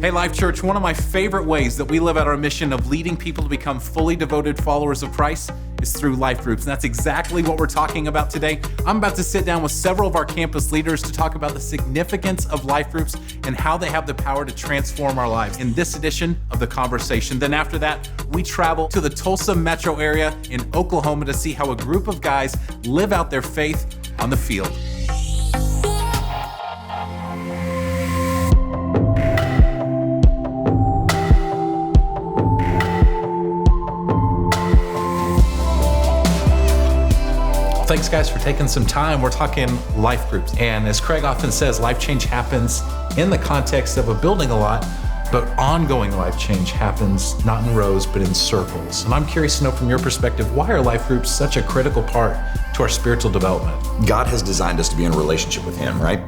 Hey, Life.Church, one of my favorite ways that we live out our mission of leading people to become fully devoted followers of Christ is through life groups. And that's exactly what we're talking about today. I'm about to sit down with several of our campus leaders to talk about the significance of life groups and how they have the power to transform our lives in this edition of The Conversation. Then after that, we travel to the Tulsa metro area in Oklahoma to see how a group of guys live out their faith on the field. Thanks, guys, for taking some time. We're talking life groups. And as Craig often says, life change happens in the context of a building a lot, but ongoing life change happens not in rows, but in circles. And I'm curious to know from your perspective, why are life groups such a critical part to our spiritual development? God has designed us to be in a relationship with Him, right?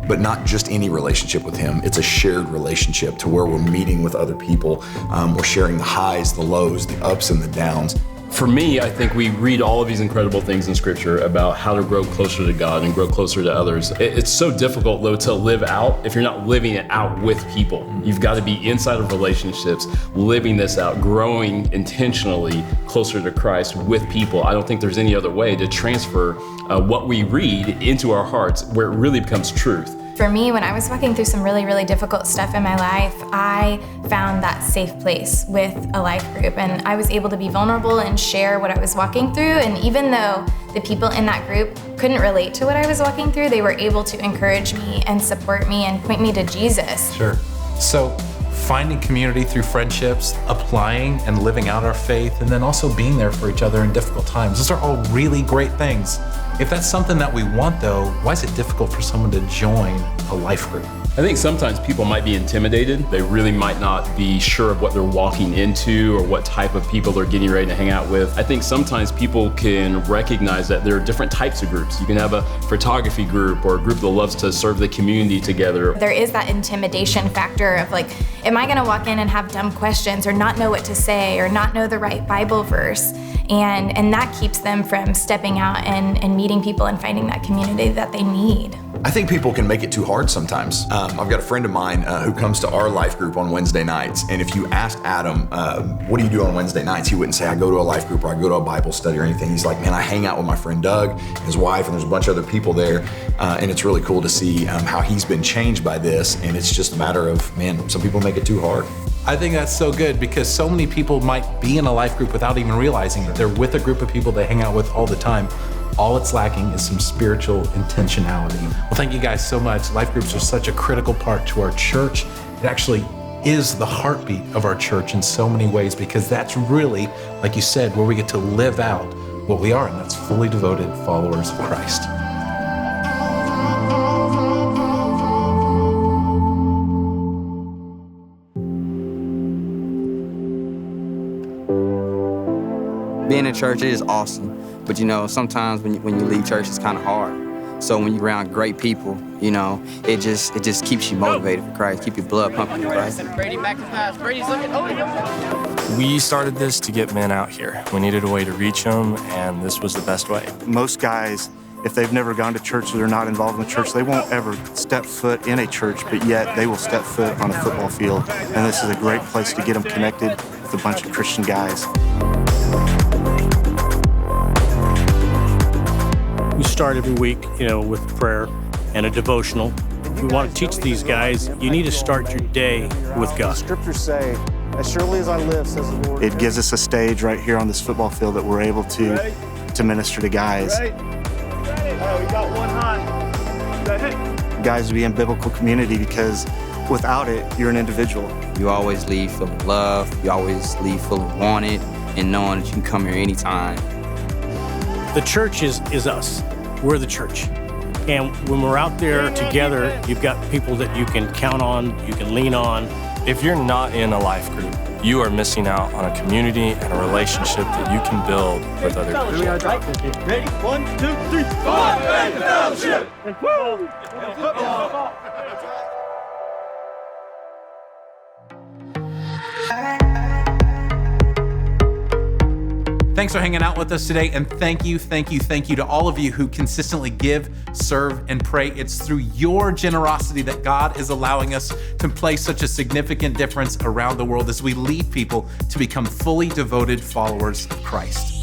But not just any relationship with Him. It's a shared relationship to where we're meeting with other people. We're sharing the highs, the lows, the ups and the downs. For me, I think we read all of these incredible things in Scripture about how to grow closer to God and grow closer to others. It's so difficult, though, to live out if you're not living it out with people. You've got to be inside of relationships, living this out, growing intentionally closer to Christ with people. I don't think there's any other way to transfer what we read into our hearts where it really becomes truth. For me, when I was walking through some really difficult stuff in my life, I found that safe place with a life group, and I was able to be vulnerable and share what I was walking through. And even though the people in that group couldn't relate to what I was walking through, they were able to encourage me and support me and point me to Jesus. Sure. So finding community through friendships, applying and living out our faith, and then also being there for each other in difficult times. Those are all really great things. If that's something that we want, though, why is it difficult for someone to join a life group? I think sometimes people might be intimidated. They really might not be sure of what they're walking into or what type of people they're getting ready to hang out with. I think sometimes people can recognize that there are different types of groups. You can have a photography group or a group that loves to serve the community together. There is that intimidation factor of like, am I gonna walk in and have dumb questions or not know what to say or not know the right Bible verse? And that keeps them from stepping out and meeting people and finding that community that they need. I think people can make it too hard sometimes. I've got a friend of mine who comes to our life group on Wednesday nights, and if you asked Adam, what do you do on Wednesday nights? He wouldn't say, I go to a life group or I go to a Bible study or anything. He's like, man, I hang out with my friend Doug, his wife, and there's a bunch of other people there, and it's really cool to see how he's been changed by this, and it's just a matter of, man, some people make it too hard. I think that's so good because so many people might be in a life group without even realizing it. They're with a group of people they hang out with all the time. All it's lacking is some spiritual intentionality. Well, thank you guys so much. Life groups are such a critical part to our church. It actually is the heartbeat of our church in so many ways because that's really, like you said, where we get to live out what we are, and that's fully devoted followers of Christ. Being in church is awesome, but sometimes when you leave church, it's kind of hard. So when you're around great people, it just keeps you motivated for Christ, keep your blood pumping for Christ. Brady back to pass. Brady's looking. We started this to get men out here. We needed a way to reach them, and this was the best way. Most guys, if they've never gone to church or they're not involved in the church, they won't ever step foot in a church, but yet they will step foot on a football field. And this is a great place to get them connected with a bunch of Christian guys. We start every week, with prayer and a devotional. We want to teach these guys, you need to start your day with God. The scriptures say, as surely as I live, says the Lord. It gives us a stage right here on this football field that we're able to minister to guys. We got one high. Guys to be in biblical community because without it, you're an individual. You always leave feeling loved, you always leave feeling wanted, and knowing that you can come here anytime. The church is us. We're the church. And when we're out there together, you've got people that you can count on, you can lean on. If you're not in a life group, you are missing out on a community and a relationship that you can build with other people. Ready? 1, 2, 3. Fellowship! Football! Thanks for hanging out with us today, and thank you to all of you who consistently give, serve, and pray. It's through your generosity that God is allowing us to play such a significant difference around the world as we lead people to become fully devoted followers of Christ.